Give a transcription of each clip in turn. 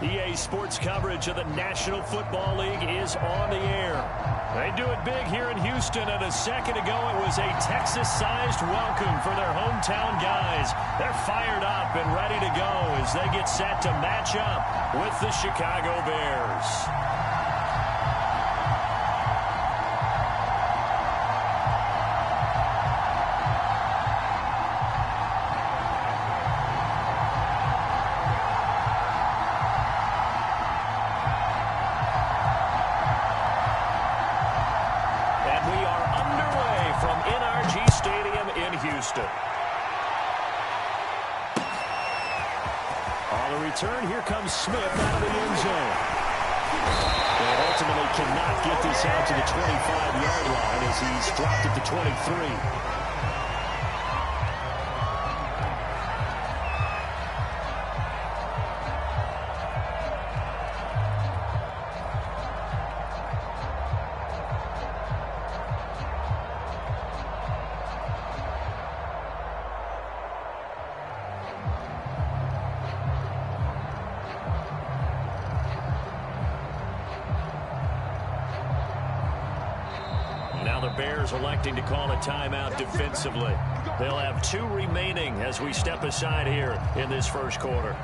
EA Sports coverage of the National Football League is on the air. They do it big here in Houston, and a second ago it was a Texas-sized welcome for their hometown guys. They're fired up and ready to go as they get set to match up with the Chicago Bears. On the return, here comes Smith out of the end zone. And ultimately cannot get this out to the 25-yard line as he's dropped at the 23. Now the Bears electing to call a timeout defensively. They'll have 2 remaining as we step aside here in this first quarter.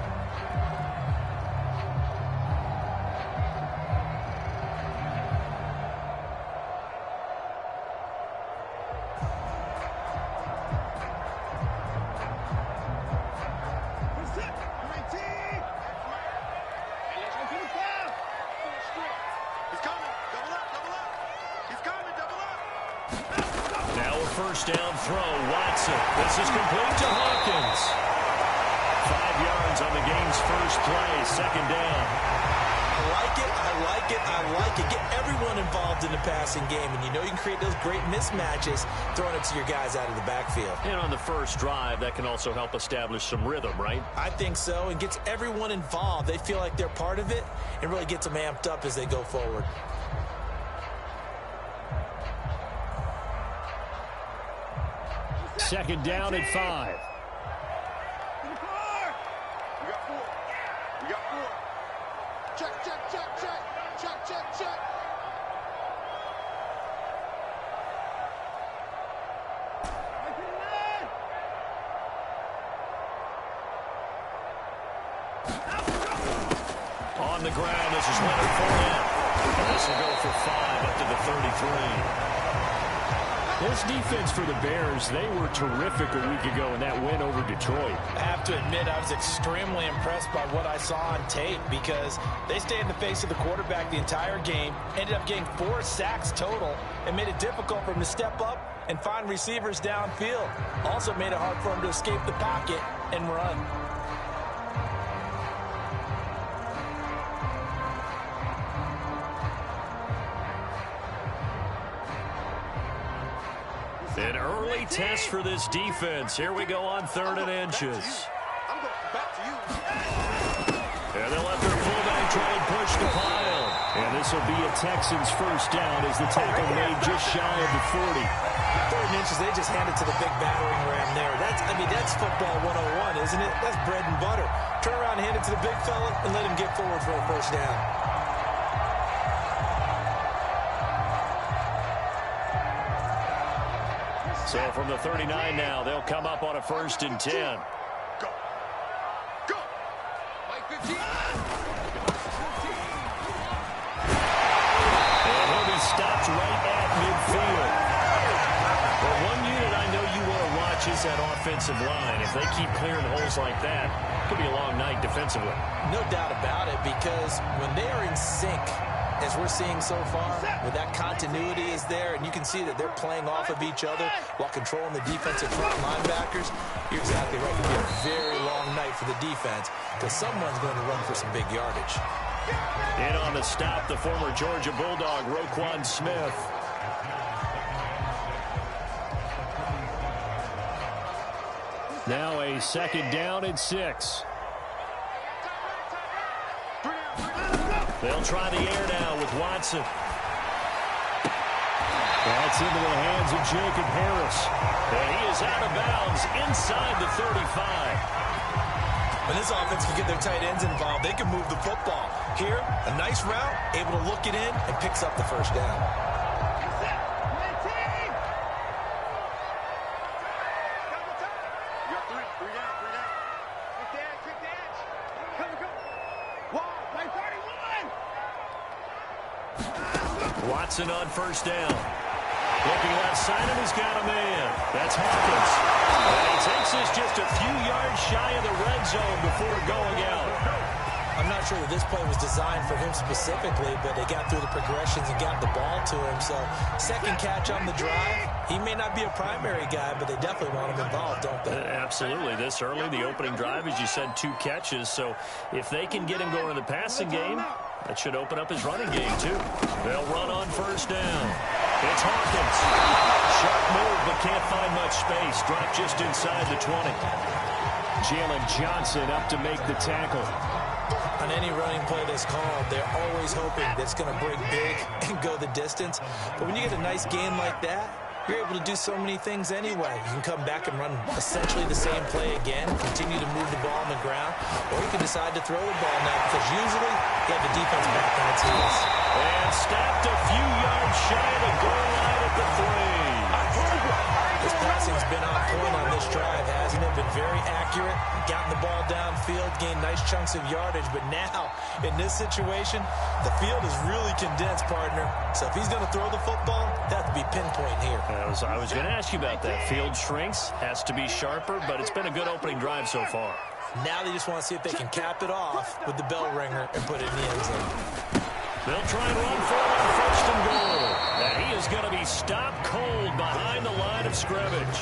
First down throw, Watson. This is complete to Hawkins. 5 yards on the game's first play, second down. I like it. Get everyone involved in the passing game, and you know you can create those great mismatches throwing it to your guys out of the backfield. And on the first drive, that can also help establish some rhythm, right? I think so, and gets everyone involved. They feel like they're part of it, and really gets them amped up as they go forward. Second down and 5. We got 4. Check. On the ground, this is Leonard Fournette. And this will go for 5 up to the 33. This defense for the Bears, they were terrific a week ago in that win over Detroit. I have to admit, I was extremely impressed by what I saw on tape because they stayed in the face of the quarterback the entire game, ended up getting 4 sacks total, and made it difficult for him to step up and find receivers downfield. Also made it hard for him to escape the pocket and run. An early test for this defense. Here we go on 3rd and inches. I'm going back to you. And they'll let their fullback try and push the pile. And this will be a Texans first down as the tackle made just shy of the 40. 3rd and inches, they just handed to the big battering ram there. That's football 101, isn't it? That's bread and butter. Turn around and hand it to the big fella and let him get forward for a first down. So from the 39 now, they'll come up on a 1st and 10. Go. Mike 15. And he'll be stopped right at midfield. Well, one unit I know you want to watch is that offensive line. If they keep clearing holes like that, it could be a long night defensively. No doubt about it, because when they are in sync, as we're seeing so far, where that continuity is there, and you can see that they're playing off of each other while controlling the defensive front linebackers, you're exactly right. It could be a very long night for the defense because someone's going to run for some big yardage. In on the stop, the former Georgia Bulldog, Roquan Smith. Now a 2nd down and 6. They'll try the air now with Watson. That's into the hands of Jacob Harris. And he is out of bounds inside the 35. When this offense can get their tight ends involved, they can move the football. Here, a nice route, able to look it in, and picks up the first down. Watson on first down. Looking left side, and he's got a man. That's Hawkins. And he takes this just a few yards shy of the red zone before going out. I'm not sure that this play was designed for him specifically, but they got through the progressions and got the ball to him. So, second catch on the drive. He may not be a primary guy, but they definitely want him involved, don't they? Absolutely. This early, the opening drive, as you said, 2 catches. So, if they can get him going in the passing game, that should open up his running game, too. They'll run on first down. It's Hawkins. Sharp move, but can't find much space. Dropped just inside the 20. Jalen Johnson up to make the tackle. On any running play that's called, they're always hoping that it's going to break big and go the distance. But when you get a nice gain like that, you're able to do so many things anyway. You can come back and run essentially the same play again, continue to move the ball on the ground, or you can decide to throw the ball now because usually you have the defense back on its heels. And stopped a few yards shy of the goal line at the 3. This passing's been on point on this drive, hasn't it? Been very accurate, gotten the ball downfield, gained nice chunks of yardage, but now, in this situation, the field is really condensed, partner. So if he's going to throw the football, that would be pinpoint here. I was going to ask you about that. Field shrinks, has to be sharper, but it's been a good opening drive so far. Now they just want to see if they can cap it off with the bell ringer and put it in the end zone. They'll try and run for it on first and goal. And he is going to be stopped cold behind the line of scrimmage.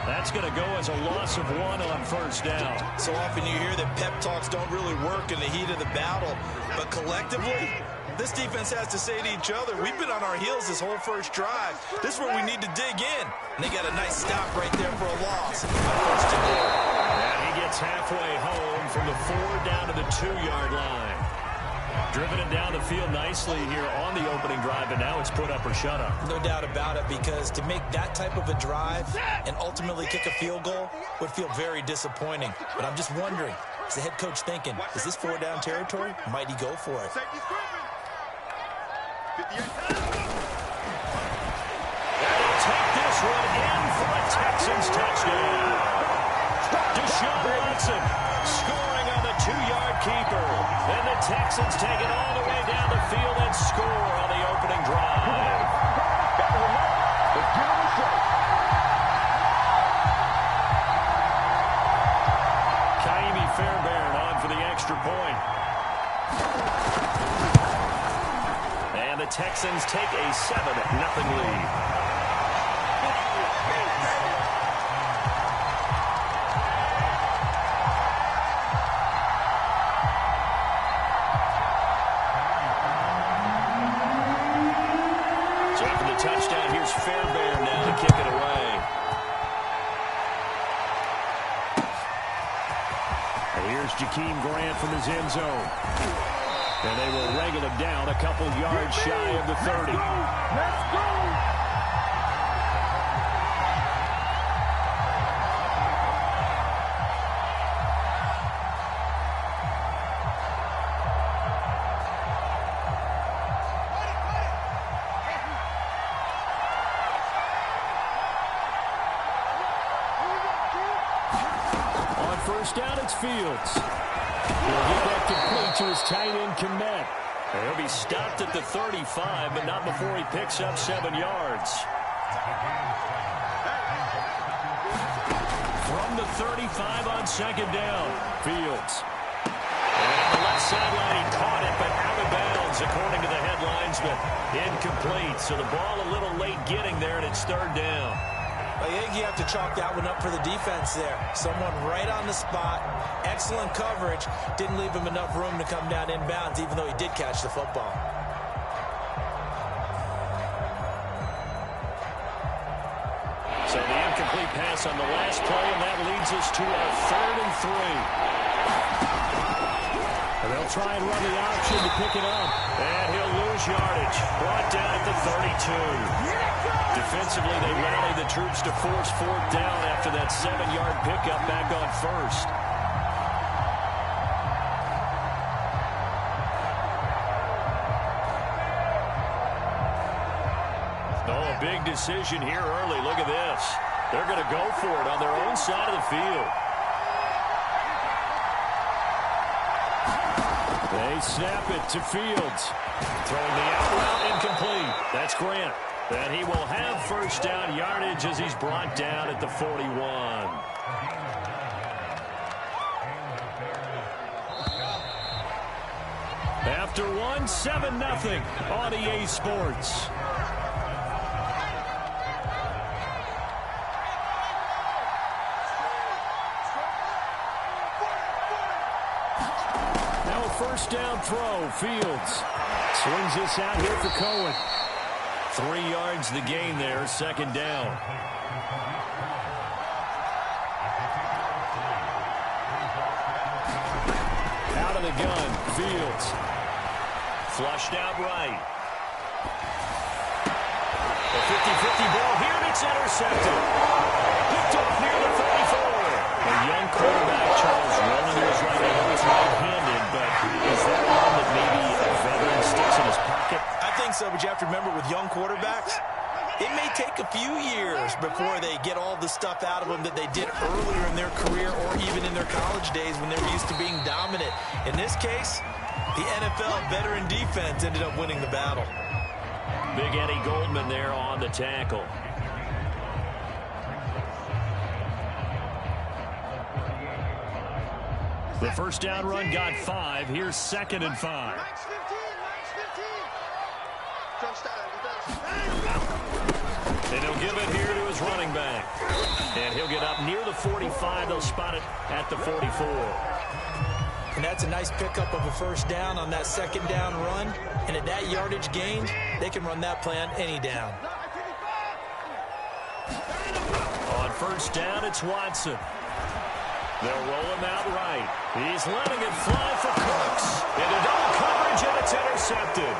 That's going to go as a loss of 1 on first down. So often you hear that pep talks don't really work in the heat of the battle. But collectively, this defense has to say to each other, we've been on our heels this whole first drive. This is where we need to dig in. And they got a nice stop right there for a loss on first and goal. And he gets halfway home from the 4 down to the 2-yard line. Driven it down the field nicely here on the opening drive, and now it's put up or shut up. No doubt about it, because to make that type of a drive and ultimately kick a field goal would feel very disappointing. But I'm just wondering, is the head coach thinking, is this 4-down territory? Might he go for it? They'll take this one in for a Texans touchdown. Deshaun Watson scoring on the 2-yard keeper. Then the Texans take it all the way down the field and score on the opening drive. Kaimi Fairbairn on for the extra point. And the Texans take a 7-0 lead. Touchdown. Here's Fairbairn now to kick it away. And here's Jakeem Grant from his end zone. And they will wrangle him down a couple yards shy of the 30. Let's go! First down, it's Fields. He'll get that complete to his tight end, Kmet. He'll be stopped at the 35, but not before he picks up 7 yards. From the 35 on second down, Fields. And on the left sideline, he caught it, but out of bounds, according to the headlines, but incomplete. So the ball a little late getting there, and it's 3rd down. I think you have to chalk that one up for the defense there. Someone right on the spot. Excellent coverage. Didn't leave him enough room to come down inbounds, even though he did catch the football. So the incomplete pass on the last play, and that leads us to our 3rd and 3. And they'll try and run the option to pick it up. And he'll lose yardage. Brought down at the 32. Defensively, they rally the troops to force 4th down after that 7-yard pickup back on first. big decision here early. Look at this. They're going to go for it on their own side of the field. They snap it to Fields. Throwing the out route incomplete. That's Grant. And he will have first down yardage as he's brought down at the 41. After one, 7-0 on EA Sports. Now a first down throw. Fields swings this out here for Cohen. 3 yards the gain there, second down. Out of the gun, Fields. Flushed out right. A 50-50 ball here, and it's intercepted. Picked off near the 34. A young quarterback, Charles, rolling to his right. I know he's right-handed, but is that one that maybe a veteran sticks in his pocket? I think so, but you have to remember with young quarterbacks, it may take a few years before they get all the stuff out of them that they did earlier in their career or even in their college days when they were used to being dominant. In this case, the NFL veteran defense ended up winning the battle. Big Eddie Goldman there on the tackle. The first down run got 5. Here's 2nd and 5. And he'll give it here to his running back. And he'll get up near the 45. They'll spot it at the 44. And that's a nice pickup of a first down on that second down run. And at that yardage gain, they can run that play on any down. On first down, it's Watson. They'll roll him out right. He's letting it fly for Cooks. Into double coverage, and it's intercepted.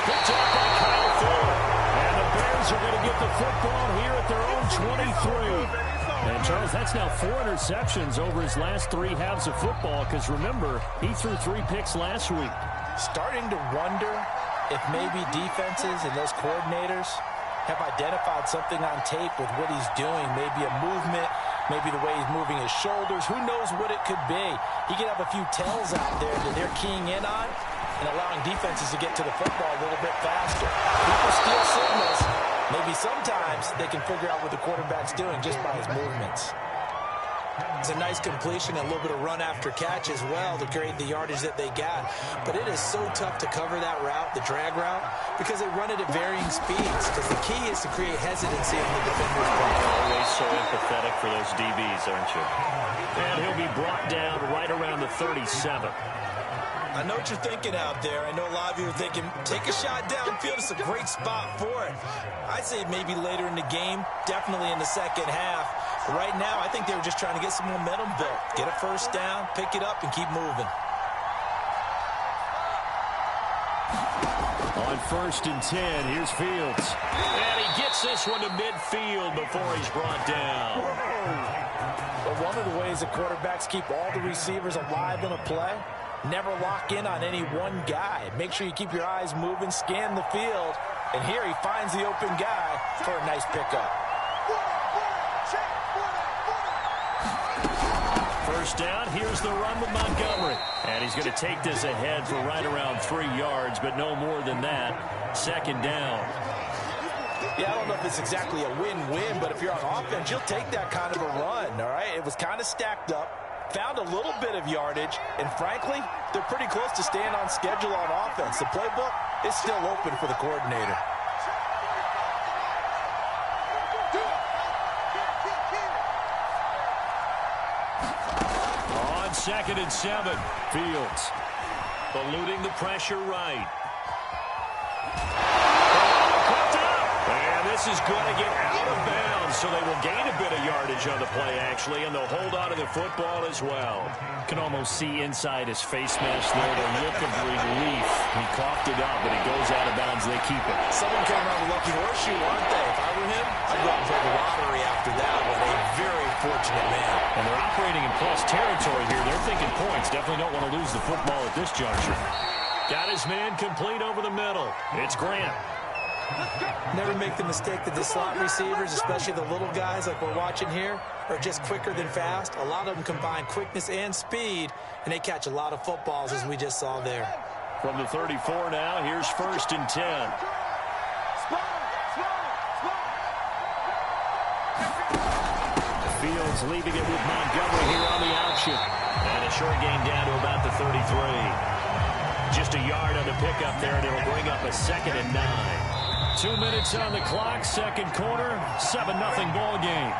Picked up by Kyle Fuller. And the Bears are going to get the football here at their own 23. And, Charles, that's now 4 interceptions over his last 3 halves of football, because, remember, he threw 3 picks last week. Starting to wonder if maybe defenses and those coordinators have identified something on tape with what he's doing, maybe a movement, maybe the way he's moving his shoulders. Who knows what it could be? He could have a few tells out there that they're keying in on and allowing defenses to get to the football a little bit faster. People steal signals. Maybe sometimes they can figure out what the quarterback's doing just by his movements. It's a nice completion, and a little bit of run after catch as well to create the yardage that they got. But it is so tough to cover that route, the drag route, because they run it at varying speeds. Because the key is to create hesitancy on the defender's part. Always so empathetic for those DBs, aren't you? And he'll be brought down right around the 37. I know what you're thinking out there. I know a lot of you are thinking, take a shot downfield. It's a great spot for it. I'd say maybe later in the game, definitely in the second half. But right now, I think they were just trying to get some momentum built. Get a first down, pick it up, and keep moving. On 1st and 10, here's Fields. And he gets this one to midfield before he's brought down. But one of the ways that quarterbacks keep all the receivers alive in a play, never lock in on any one guy. Make sure you keep your eyes moving, scan the field, and here he finds the open guy for a nice pickup. First down, here's the run with Montgomery. And he's going to take this ahead for right around 3 yards, but no more than that. 2nd down. Yeah, I don't know if it's exactly a win-win, but if you're on offense, you'll take that kind of a run, all right? It was kind of stacked up, found a little bit of yardage, and frankly, they're pretty close to staying on schedule on offense. The playbook is still open for the coordinator. On 2nd and 7, Fields eluding the pressure right. And this is going to get out of bounds, so they will gain a bit of yardage on the play, actually, and they'll hold on to the football as well. Can almost see inside his face mask there the look of relief. He coughed it up, but it goes out of bounds. They keep it. Someone came around with lucky horseshoe, aren't they? If I were him, I'd go out and play the lottery after that one. A very fortunate man. And they're operating in plus territory here. They're thinking points. Definitely don't want to lose the football at this juncture. Got his man complete over the middle. It's Grant. Never make the mistake that the slot receivers, especially the little guys like we're watching here, are just quicker than fast. A lot of them combine quickness and speed, and they catch a lot of footballs, as we just saw there. From the 34 now, here's 1st and 10. Fields leaving it with Montgomery here on the option. And a short gain down to about the 33. Just a yard on the pickup there, and it'll bring up a 2nd and 9. 2 minutes on the clock, second quarter, 7-0 ball game.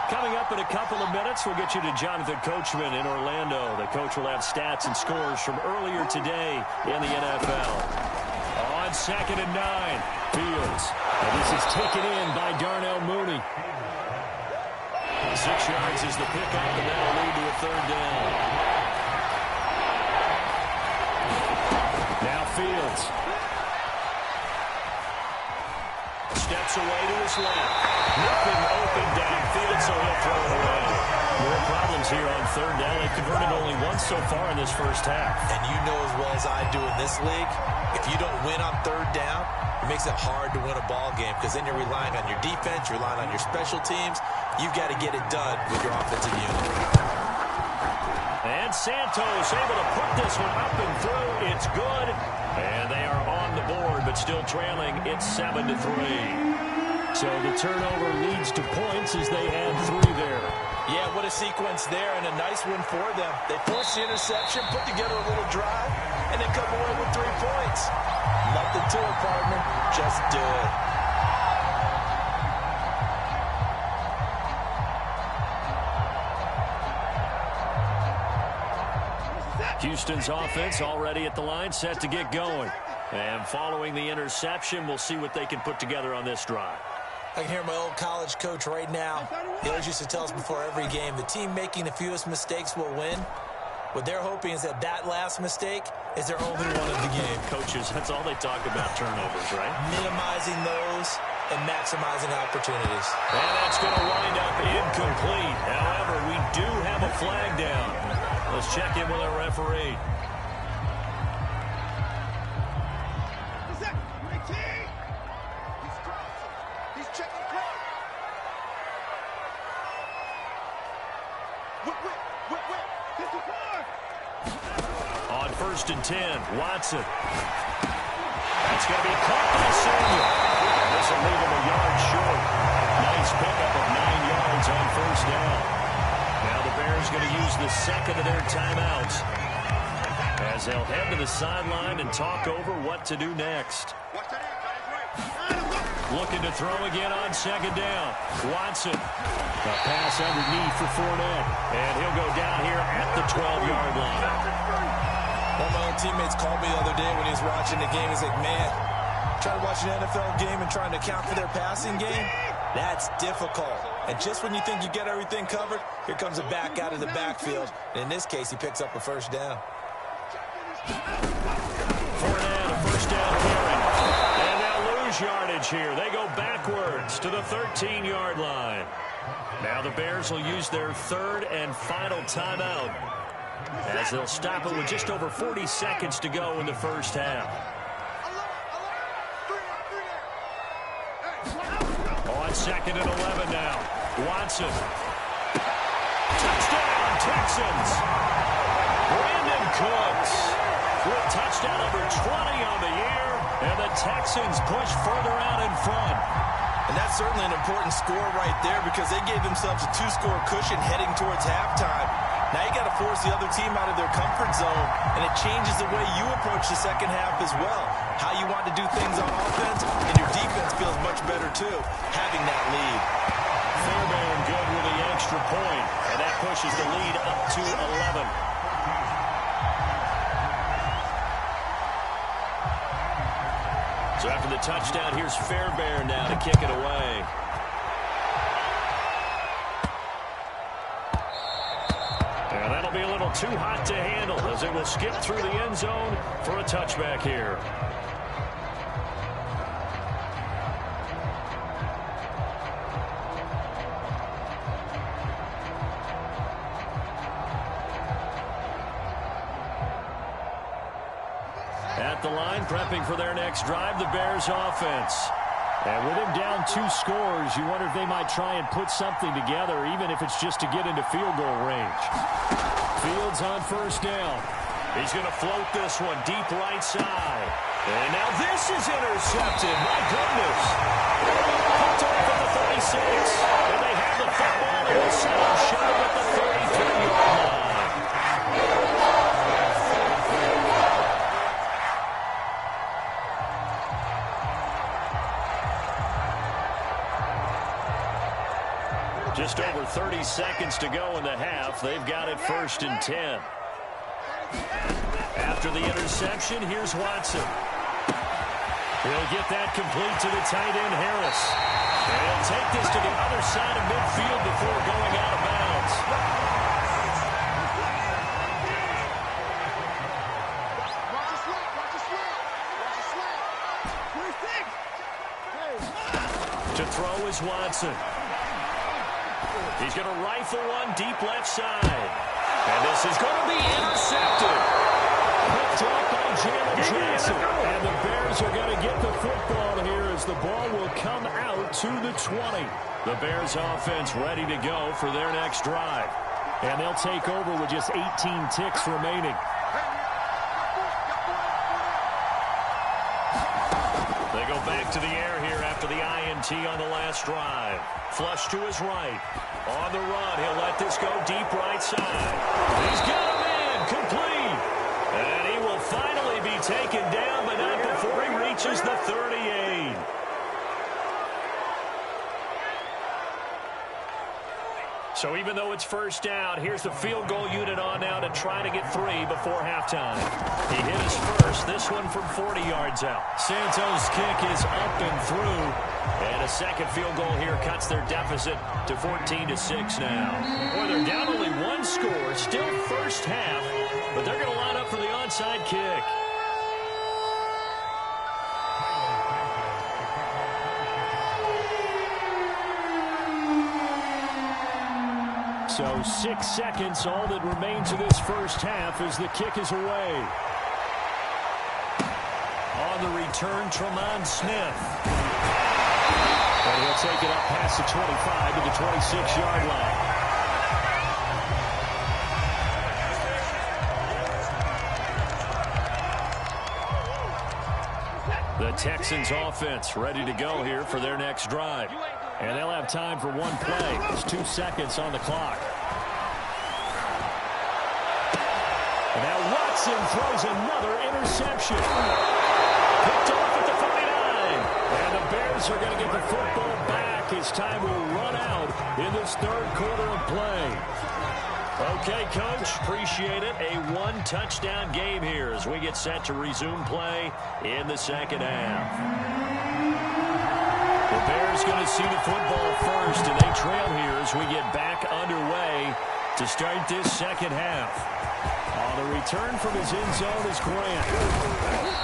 Coming up in a couple of minutes, we'll get you to Jonathan Coachman in Orlando. The coach will have stats and scores from earlier today in the NFL. On 2nd and 9, Fields. And this is taken in by Darnell Mooney. 6 yards is the pickup, and that'll lead to a 3rd down. Now Fields. Steps away to his left. Nothing open downfield, so he'll throw it away. More problems here on 3rd down. They've converted only once so far in this first half. And you know as well as I do in this league, if you don't win on 3rd down, it makes it hard to win a ball game because then you're relying on your defense, you're relying on your special teams. You've got to get it done with your offensive unit. And Santos able to put this one up and through. It's good. And they are on the board, but still trailing. It's 7-3. So the turnover leads to points as they add 3 there. Yeah, what a sequence there, and a nice one for them. They forced the interception, put together a little drive, and then come away with 3 points. Nothing to it, partner. Just do it. Houston's offense already at the line, set to get going. And following the interception, we'll see what they can put together on this drive. I can hear my old college coach right now. He always used to tell us before every game, the team making the fewest mistakes will win. What they're hoping is that that last mistake is their only one of the game. Coaches, that's all they talk about, turnovers, right? Minimizing those and maximizing opportunities. And that's going to wind up incomplete. However, we do have a flag down. Let's check in with our referee. He's checking clock. On 1st and 10, Watson. That's going to be caught by Samuel. This will leave him a yard short. Nice pickup of 9 yards on 1st down. Now the Bears going to use the 2nd of their timeouts as they'll head to the sideline and talk over what to do next. Looking to throw again on 2nd down. Watson. A pass underneath for Fournette. And he'll go down here at the 12-yard line. One of my old teammates called me the other day when he was watching the game. He's like, man, trying to watch an NFL game and trying to account for their passing game, that's difficult. And just when you think you get everything covered, here comes a back out of the backfield. And in this case, he picks up a 1st down. Fournette, a 1st down carry. And they'll lose yardage here. They go backwards to the 13-yard line. Now the Bears will use their 3rd and final timeout as they'll stop it with just over 40 seconds to go in the first half. On 2nd and 11 now. Watson. Touchdown, Texans. Brandon Cooks with touchdown number 20 on the year, and the Texans push further out in front. And that's certainly an important score right there because they gave themselves a 2-score cushion heading towards halftime. Now you got to force the other team out of their comfort zone, and it changes the way you approach the second half as well. How you want to do things on offense, and your defense feels much better too, having that lead. Fairbairn good with the extra point, and that pushes the lead up to 11. So after the touchdown, here's Fairbairn now to kick it away. And that'll be a little too hot to handle as it will skip through the end zone for a touchback here. the line, prepping for their next drive, the Bears offense. And with him down 2 scores, you wonder if they might try and put something together, even if it's just to get into field goal range. Fields on first down. He's going to float this one deep right side. And now this is intercepted. My goodness. Picked off at the 36. And they have the football and will set up shot at the 33-yard line. Just over 30 seconds to go in the half. They've got it 1st and 10. After the interception, here's Watson. He'll get that complete to the tight end, Harris. And he'll take this to the other side of midfield before going out of bounds. To throw is Watson. He's going to rifle one deep left side. And this is going to be intercepted. Picked off by Jalen Johnson. And the Bears are going to get the football here as the ball will come out to the 20. The Bears offense ready to go for their next drive. And they'll take over with just 18 ticks remaining. They go back to the air here after the INT on the last drive. Flush to his right. On the run, he'll let this go deep right side. He's got a man complete. And he will finally be taken down, but not before he reaches the 38. So even though it's first down, here's the field goal unit on now to try to get 3 before halftime. He hit his first, this one from 40 yards out. Santos' kick is up and through. And a second field goal here cuts their deficit to 14-6 now. Boy, they're down only 1 score, still first half, but they're going to line up for the onside kick. So 6 seconds, all that remains of this first half as the kick is away. On the return, Tremont Smith. And he'll take it up past the 25 to the 26-yard line. The Texans offense ready to go here for their next drive. And they'll have time for 1 play. There's 2 seconds on the clock. And now Watson throws another interception. Picked off at the 49. And the Bears are going to get the football back as time will run out in this 3rd quarter of play. Okay, Coach, appreciate it. A 1-touchdown game here as we get set to resume play in the second half. The Bears going to see the football first, and they trail here as we get back underway to start this second half. On the return from his end zone is Grant.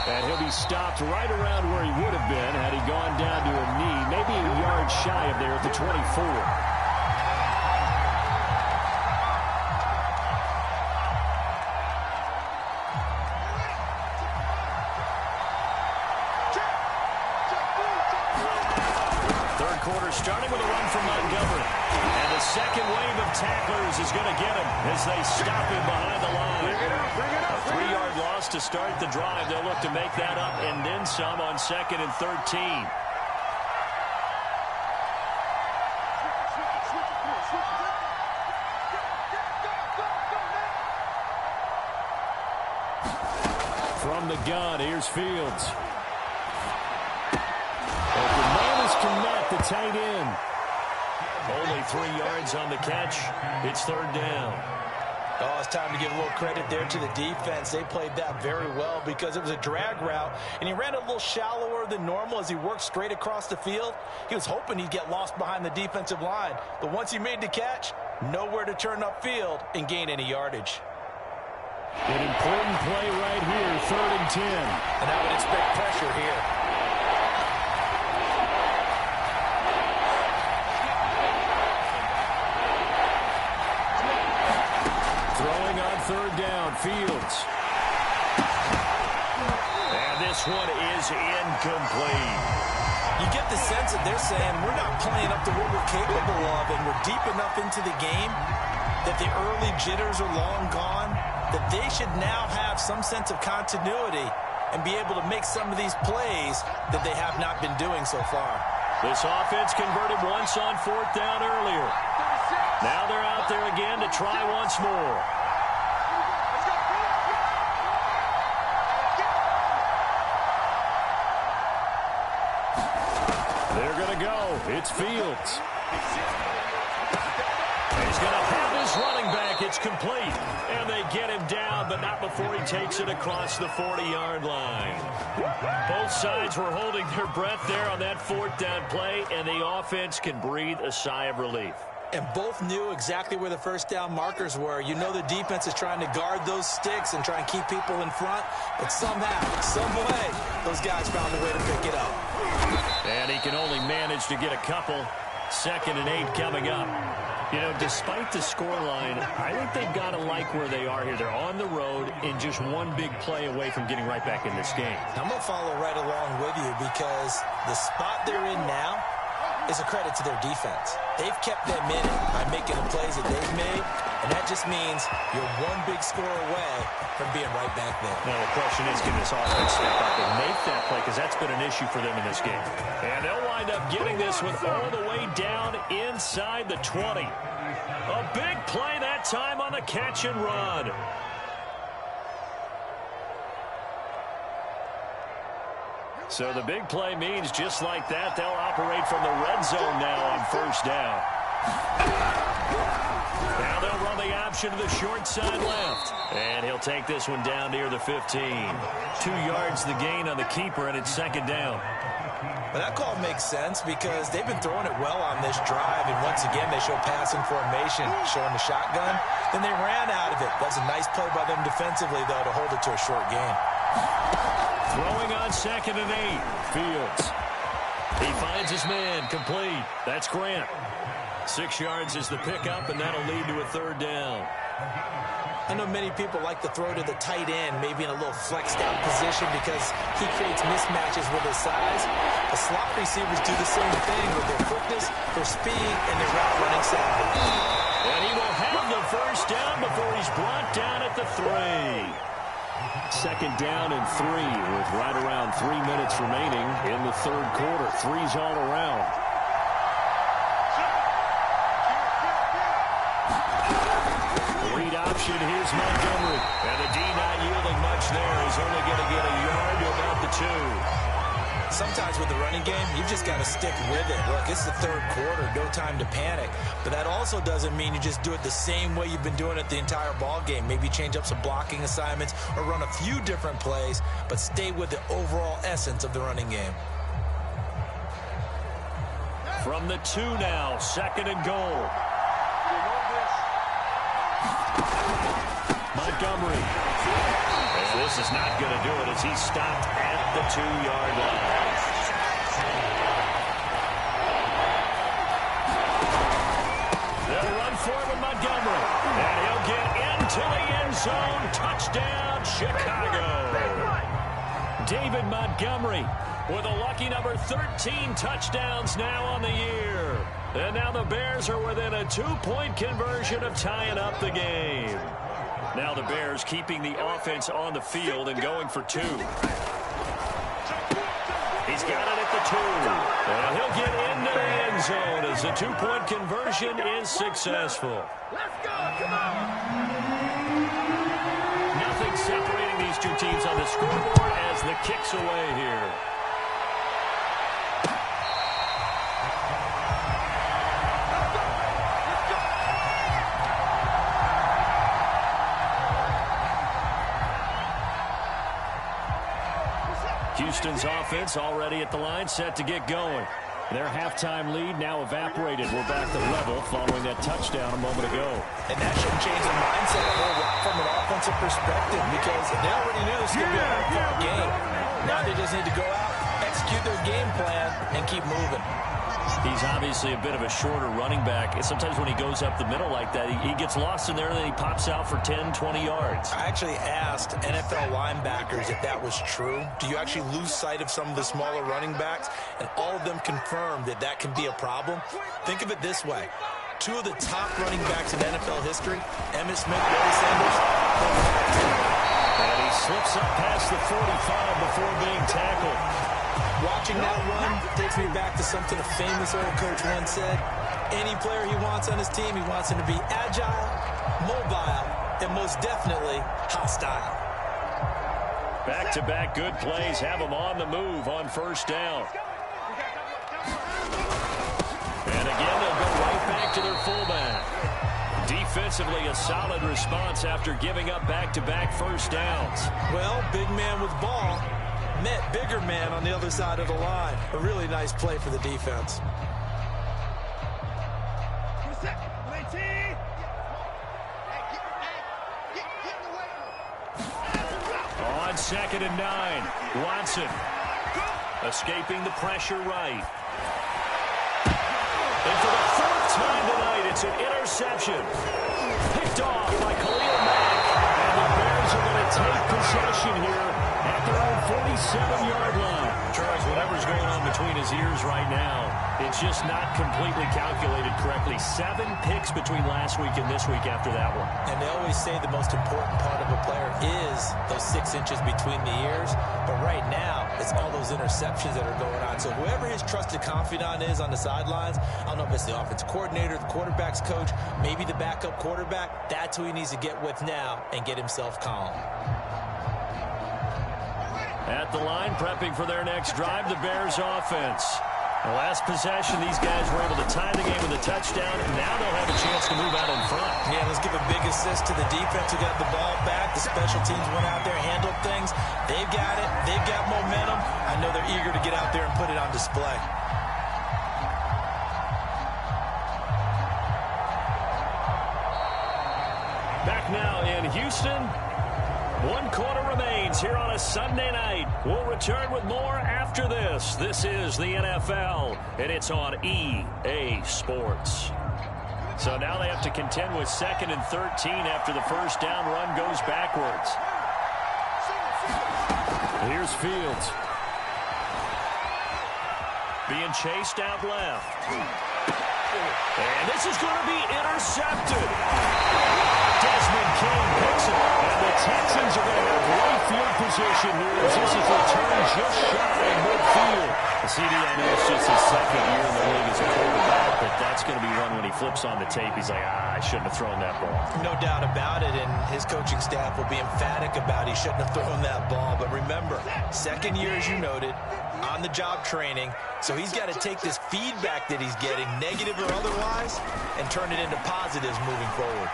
And he'll be stopped right around where he would have been had he gone down to a knee, maybe a yard shy of there at the 24. Starting with a run from Montgomery. And the second wave of tacklers is going to get him as they stop him behind the line. A 3-yard loss to start the drive. They'll look to make that up and then some on 2nd and 13. From the gun, here's Fields. Connect the tight end. Only 3 yards on the catch. It's 3rd down. Oh, it's time to give a little credit there to the defense. They played that very well because it was a drag route, and he ran a little shallower than normal as he worked straight across the field. He was hoping he'd get lost behind the defensive line, but once he made the catch, nowhere to turn upfield and gain any yardage. An important play right here, 3rd and 10. And I would expect pressure here. Throwing on 3rd down, Fields. And this one is incomplete. You get the sense that they're saying we're not playing up to what we're capable of, and we're deep enough into the game that the early jitters are long gone, that they should now have some sense of continuity and be able to make some of these plays that they have not been doing so far. This offense converted once on 4th down earlier. Now they're out there again to try once more. They're going to go. It's Fields. He's going to have his running back. It's complete. And they get him down, but not before he takes it across the 40-yard line. Both sides were holding their breath there on that 4th down play, and the offense can breathe a sigh of relief. And both knew exactly where the first down markers were. You know the defense is trying to guard those sticks and try and keep people in front, but somehow, some way, those guys found a way to pick it up. And he can only manage to get a couple. 2nd and 8 coming up. You know, despite the scoreline, I think they've got to like where they are here. They're on the road and just one big play away from getting right back in this game. I'm going to follow right along with you because the spot they're in now is a credit to their defense. They've kept them in it by making the plays that they've made, and that just means you're one big score away from being right back there. Now the question is, can this offense step up and make that play, because that's been an issue for them in this game. And they'll wind up getting this one all the way down inside the 20. A big play that time on the catch and run. So the big play means just like that, they'll operate from the red zone now on 1st down. Now they'll run the option to the short side left. And he'll take this one down near the 15. 2 yards the gain on the keeper, and it's 2nd down. But that call makes sense because they've been throwing it well on this drive, and once again they show passing formation, showing the shotgun. Then they ran out of it. That's a nice play by them defensively, though, to hold it to a short gain. Throwing on 2nd and 8. Fields. He finds his man. Complete. That's Grant. 6 yards is the pickup, and that'll lead to a 3rd down. I know many people like to throw to the tight end, maybe in a little flexed out position because he creates mismatches with his size. The slot receivers do the same thing with their quickness, their speed, and their route running savvy. And he will have the 1st down before he's brought down at the 3. 2nd down and 3 with right around 3 minutes remaining in the 3rd quarter. 3's all around. Read option, here's Montgomery. And the D not yielding much there. He's only going to get a yard to about the 2. Sometimes with the running game, you've just got to stick with it. Look, it's the 3rd quarter, no time to panic. But that also doesn't mean you just do it the same way you've been doing it the entire ball game. Maybe change up some blocking assignments or run a few different plays, but stay with the overall essence of the running game. From the 2 now, 2nd and goal. Montgomery. And this is not going to do it as he's stopped at the 2-yard line. They'll run forward with Montgomery. And he'll get into the end zone. Touchdown, Chicago. David Montgomery with a lucky number 13 touchdowns now on the year. And now the Bears are within a 2-point conversion of tying up the game. Now the Bears keeping the offense on the field and going for 2. He's got it at the 2. And he'll get into the end zone as the 2-point conversion is successful. Let's go, come on! Nothing separating these two teams on the scoreboard as the kick's away here. Houston's offense already at the line, set to get going. Their halftime lead now evaporated. We're back to level following that touchdown a moment ago. And that should change the mindset a whole lot from an offensive perspective because they already knew this was going to be a hard-fought game. Now they just need to go out, execute their game plan, and keep moving. He's obviously a bit of a shorter running back. And sometimes when he goes up the middle like that, he gets lost in there, and then he pops out for 10, 20 yards. I actually asked NFL linebackers if that was true. Do you actually lose sight of some of the smaller running backs? And all of them confirmed that that can be a problem. Think of it this way. Two of the top running backs in NFL history, Emmitt Smith, Barry Sanders, and he slips up past the 45 before being tackled. Watching that run takes me back to something a famous old coach once said. Any player he wants on his team, he wants him to be agile, mobile, and most definitely hostile. Back-to-back good plays have them on the move on first down. And again, they'll go right back to their fullback. Defensively, a solid response after giving up back-to-back first downs. Well, big man with ball met bigger man on the other side of the line. A really nice play for the defense. On 2nd and 9, Watson escaping the pressure right. And for the 4th time tonight, it's an interception. Picked off by Khalil Mack. And the Bears are going to take possession here at their own 47-yard line. Charles, whatever's going on between his ears right now, it's just not completely calculated correctly. 7 picks between last week and this week after that one. And they always say the most important part of a player is those 6 inches between the ears. But right now, it's all those interceptions that are going on. So whoever his trusted confidant is on the sidelines, I don't know if it's the offensive coordinator, the quarterback's coach, maybe the backup quarterback, that's who he needs to get with now and get himself calm. At the line, prepping for their next drive, the Bears offense. The last possession, these guys were able to tie the game with a touchdown, and now they'll have a chance to move out in front. Yeah, let's give a big assist to the defense who got the ball back. The special teams went out there, handled things. They've got it. They've got momentum. I know they're eager to get out there and put it on display. Back now in Houston. 1 quarter remains here on a Sunday night. We'll return with more after this. This is the NFL, and it's on EA Sports. So now they have to contend with 2nd and 13 after the first down run goes backwards. Here's Fields. Being chased out left. And this is going to be intercepted. Desmond King picks it. And the Texans are going to have right field position here as this is returned just shy of midfield. CD, I know it's just his 2nd year in the league as a quarterback, but that's going to be one when he flips on the tape. He's like, I shouldn't have thrown that ball. No doubt about it, and his coaching staff will be emphatic about he shouldn't have thrown that ball. But remember, 2nd year, as you noted, on-the-job training, so he's got to take this feedback that he's getting, negative or otherwise, and turn it into positives moving forward.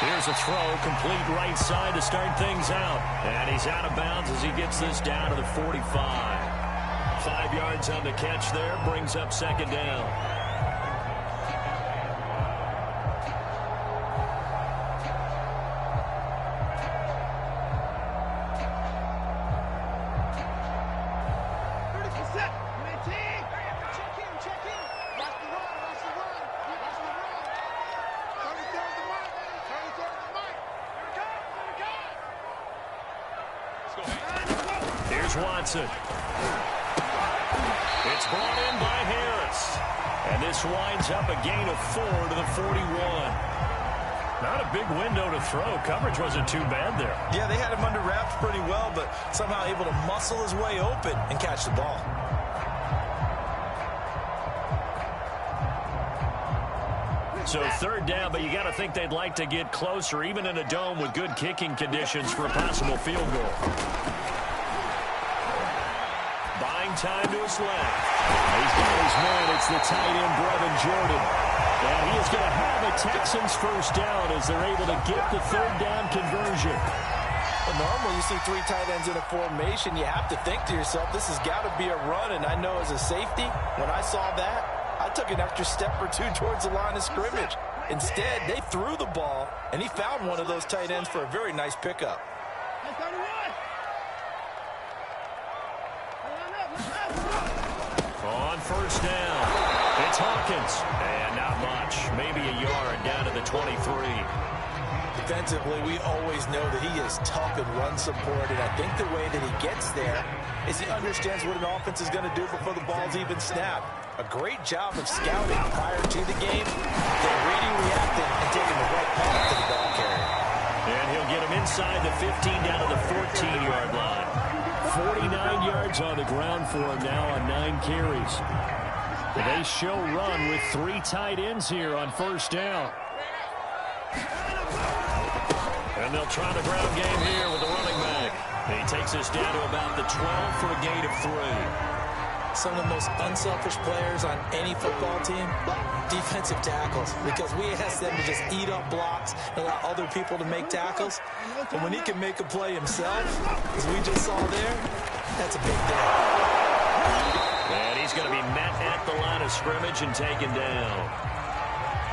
Here's a throw, complete right side to start things out. And he's out of bounds as he gets this down to the 45. 5 yards on the catch there, brings up 2nd down. Watson. It's brought in by Harris. And this winds up a gain of 4 to the 41. Not a big window to throw. Coverage wasn't too bad there. Yeah, they had him under wraps pretty well, but somehow able to muscle his way open and catch the ball. So 3rd down, but you got to think they'd like to get closer, even in a dome with good kicking conditions for a possible field goal. Time to his left. He's got his man. It's the tight end, Brevin Jordan. And he is going to have a Texans first down as they're able to get the 3rd down conversion. Well, normally you see 3 tight ends in a formation. You have to think to yourself, this has got to be a run. And I know as a safety, when I saw that, I took an extra step or 2 towards the line of scrimmage. Instead, they threw the ball, and he found one of those tight ends for a very nice pickup. first down. It's Hawkins. And not much. Maybe a yard down to the 23. Defensively, we always know that he is tough in run support, and I think the way that he gets there is he understands what an offense is going to do before the ball's even snapped. A great job of scouting prior to the game, then reading, reacting, and taking the right path to the ball carrier. And he'll get him inside the 15 down to the 14-yard line. 49 yards on the ground for him now on 9 carries. They show run with 3 tight ends here on first down. And they'll try the ground game here with the running back. He takes us down to about the 12 for a gain of 3. Some of the most unselfish players on any football team, defensive tackles, because we ask them to just eat up blocks and allow other people to make tackles. But when he can make a play himself, as we just saw there, that's a big deal. And he's going to be met at the line of scrimmage and taken down.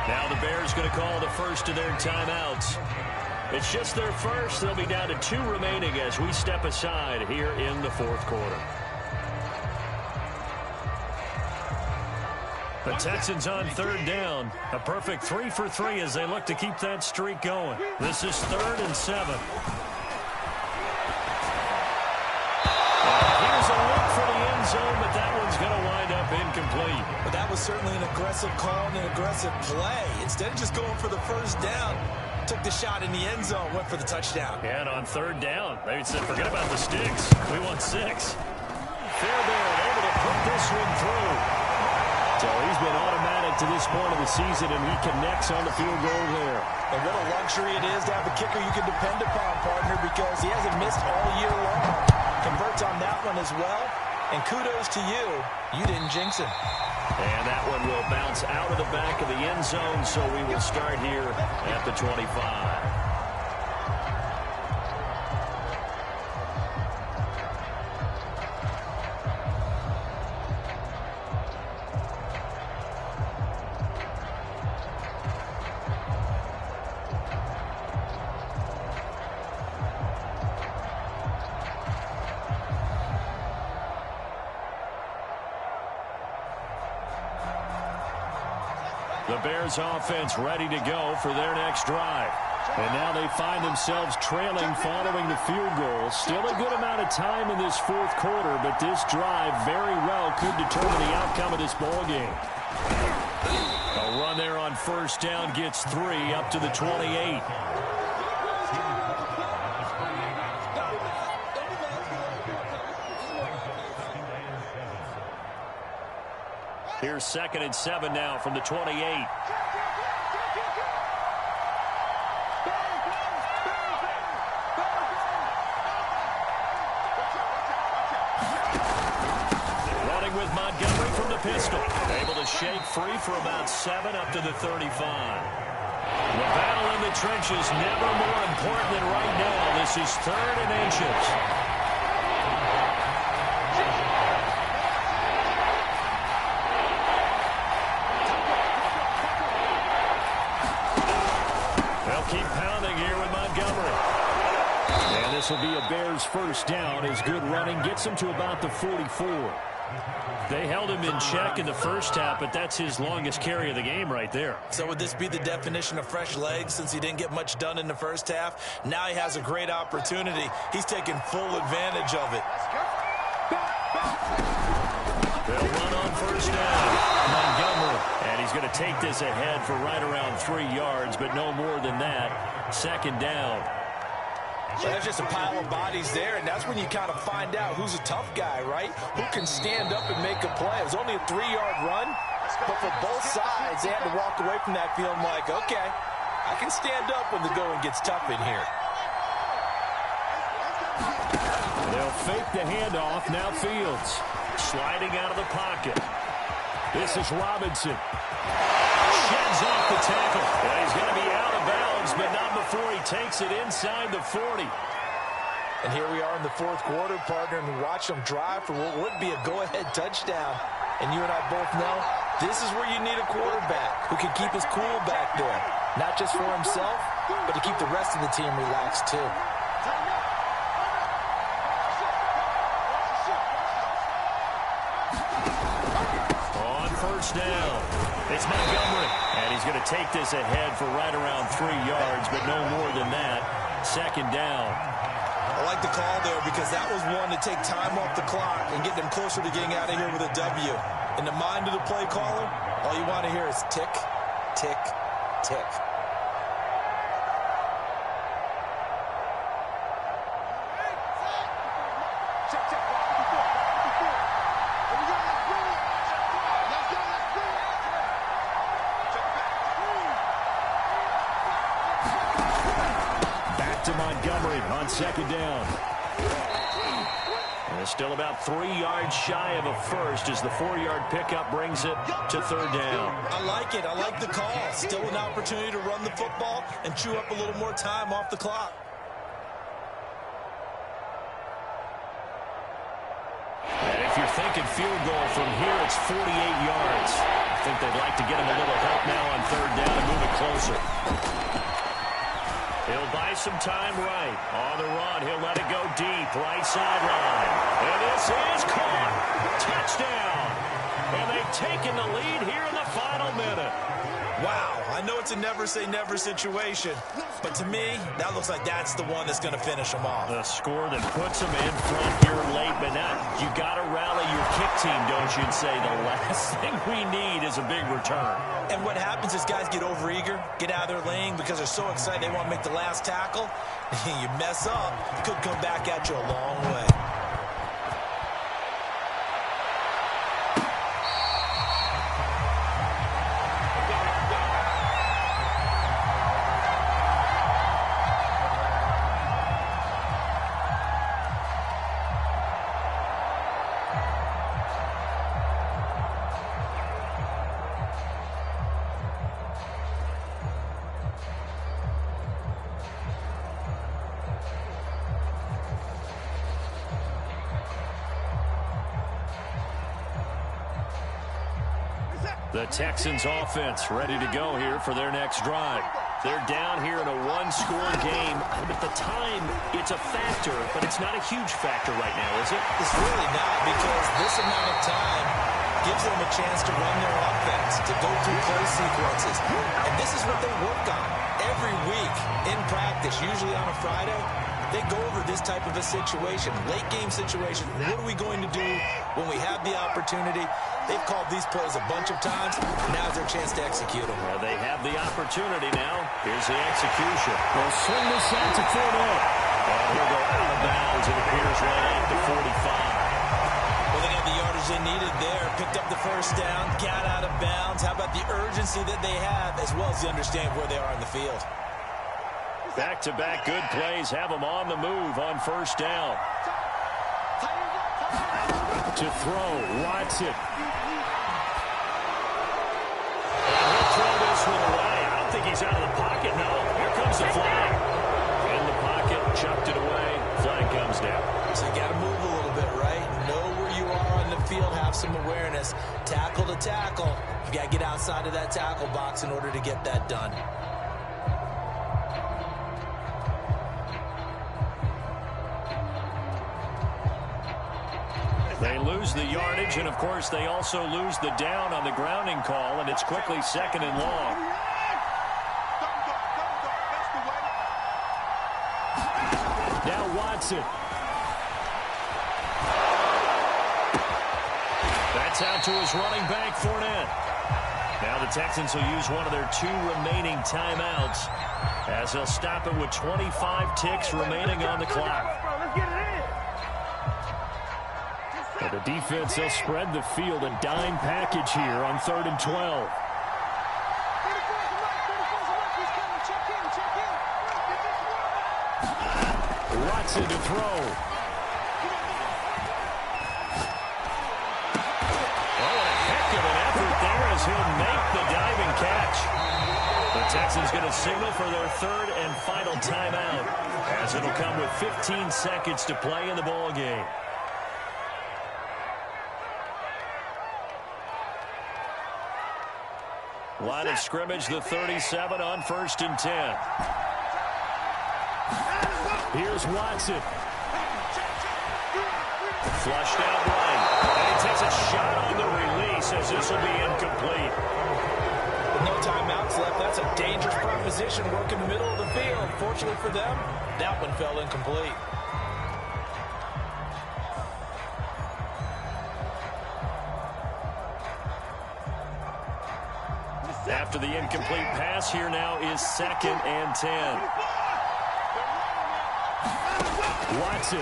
Now the Bears going to call the first of their timeouts. It's just their first. They'll be down to 2 remaining as we step aside here in the fourth quarter. The Texans on third down. A perfect 3 for 3 as they look to keep that streak going. This is 3rd and 7. Here's a look for the end zone, but that one's going to wind up incomplete. But that was certainly an aggressive call and an aggressive play. Instead of just going for the first down, took the shot in the end zone, went for the touchdown. And on third down, they said, forget about the sticks. We want 6. Fairbairn able to put this one through. So he's been automatic to this point of the season, and he connects on the field goal there. And what a luxury it is to have a kicker you can depend upon, partner, because he hasn't missed all year long. Converts on that one as well. And kudos to you. You didn't jinx him. And that one will bounce out of the back of the end zone, so we will start here at the 25. The Bears offense ready to go for their next drive. And now they find themselves trailing following the field goal. Still a good amount of time in this fourth quarter, but this drive very well could determine the outcome of this ball game. A run there on first down gets 3 up to the 28. Here's 2nd and 7 now from the 28. Running with Montgomery from the pistol. Able to shake free for about 7 up to the 35. The battle in the trenches never more important than right now. This is 3rd and inches. Keep pounding here with Montgomery. And this will be a Bears first down as good running gets him to about the 44. They held him in check in the first half, but that's his longest carry of the game right there. So would this be the definition of fresh legs since he didn't get much done in the first half? Now he has a great opportunity. He's taking full advantage of it. They'll run on first down. Montgomery. And he's going to take this ahead for right around 3 yards, but no more than that. 2nd down. So there's just a pile of bodies there, and that's when you kind of find out who's a tough guy, right? Who can stand up and make a play. It was only a 3-yard run, but for both sides, they had to walk away from that feeling like, okay, I can stand up when the going gets tough in here. They'll fake the handoff. Now Fields sliding out of the pocket. This is Robinson. Sheds off the tackle. And he's going to be out of bounds, but not before he takes it inside the 40. And here we are in the fourth quarter, partner, and we watch them drive for what would be a go-ahead touchdown. And you and I both know this is where you need a quarterback who can keep his cool back there. Not just for himself, but to keep the rest of the team relaxed too. first down. It's Montgomery, and he's going to take this ahead for right around 3 yards, but no more than that. Second down. I like the call there because that was one to take time off the clock and get them closer to getting out of here with a W. In the mind of the play caller, all you want to hear is tick, tick, tick. To Montgomery on second down. And it's still about 3 yards shy of a first as the 4-yard pickup brings it to third down. I like it. I like the call. Still an opportunity to run the football and chew up a little more time off the clock. And if you're thinking field goal from here, it's 48 yards. I think they'd like to get him a little help now on third down and move it closer. He'll buy some time right. On the run, he'll let it go deep. Right sideline. And this is caught. Touchdown. And they've taken the lead here in the final minute. Wow, I know it's a never-say-never situation, but to me, that looks like that's the one that's going to finish them off. The score that puts them in front here late, but now you got to rally your kick team, don't you, and say the last thing we need is a big return. And what happens is guys get overeager, get out of their lane because they're so excited they want to make the last tackle. You mess up, it could come back at you a long way. The Texans offense ready to go here for their next drive. They're down here in a one-score game. At the time, it's a factor, but it's not a huge factor right now, is it? It's really not, because this amount of time gives them a chance to run their offense, to go through play sequences. And this is what they work on every week in practice, usually on a Friday. They go over this type of a situation, late game situation. What are we going to do when we have the opportunity? They've called these plays a bunch of times. Now's their chance to execute them. Well, they have the opportunity now. Here's the execution. They'll swing this out to Fournette. And he'll go out of bounds. It appears right at the 45. Well, they got the yardage they needed there. Picked up the first down, got out of bounds. How about the urgency that they have, as well as the understanding where they are in the field? Back-to-back good plays have them on the move on first down. To throw, Watson. And he'll throw this one away. I don't think he's out of the pocket, no. Here comes the flag. In the pocket, chucked it away. Flag comes down. So you got to move a little bit, right? Know where you are on the field, have some awareness. Tackle to tackle. You got to get outside of that tackle box in order to get that done. They lose the yardage, and, of course, they also lose the down on the grounding call, and it's quickly second and long. Now Watson. That's out to his running back, Fournette. Now the Texans will use one of their 2 remaining timeouts as they'll stop it with 25 ticks remaining on the clock. And the defense, they'll spread the field, a dime package here on 3rd and 12. Watson to throw. Oh, a heck of an effort there as he'll make the diving catch. The Texans going to signal for their 3rd and final timeout, as it'll come with 15 seconds to play in the ball game. Line of scrimmage, the 37 on 1st and 10. Here's Watson. Flushed out right. And he takes a shot on the release. he says this will be incomplete. With no timeouts left, that's a dangerous proposition. Work in the middle of the field. Fortunately for them, that one fell incomplete. After the incomplete pass, here now is 2nd and 10. Watson.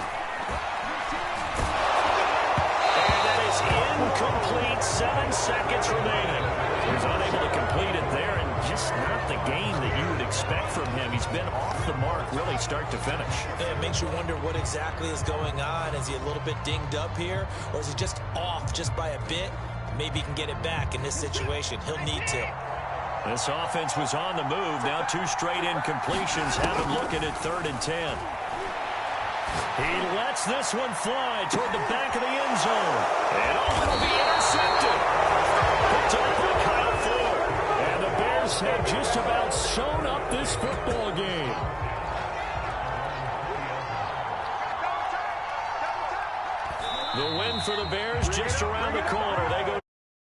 And that is incomplete. 7 seconds remaining. He's unable to complete it there, and just not the game that you would expect from him. He's been off the mark, really, start to finish. Yeah, it makes you wonder what exactly is going on. Is he a little bit dinged up here, or is he just off just by a bit? Maybe he can get it back in this situation. He'll need to. This offense was on the move. Now 2 straight incompletions have him looking at 3rd and 10. He lets this one fly toward the back of the end zone. And it'll be intercepted. Picked up by Kyle Ford. And the Bears have just about sewn up this football game. The win for the Bears just around the corner. They go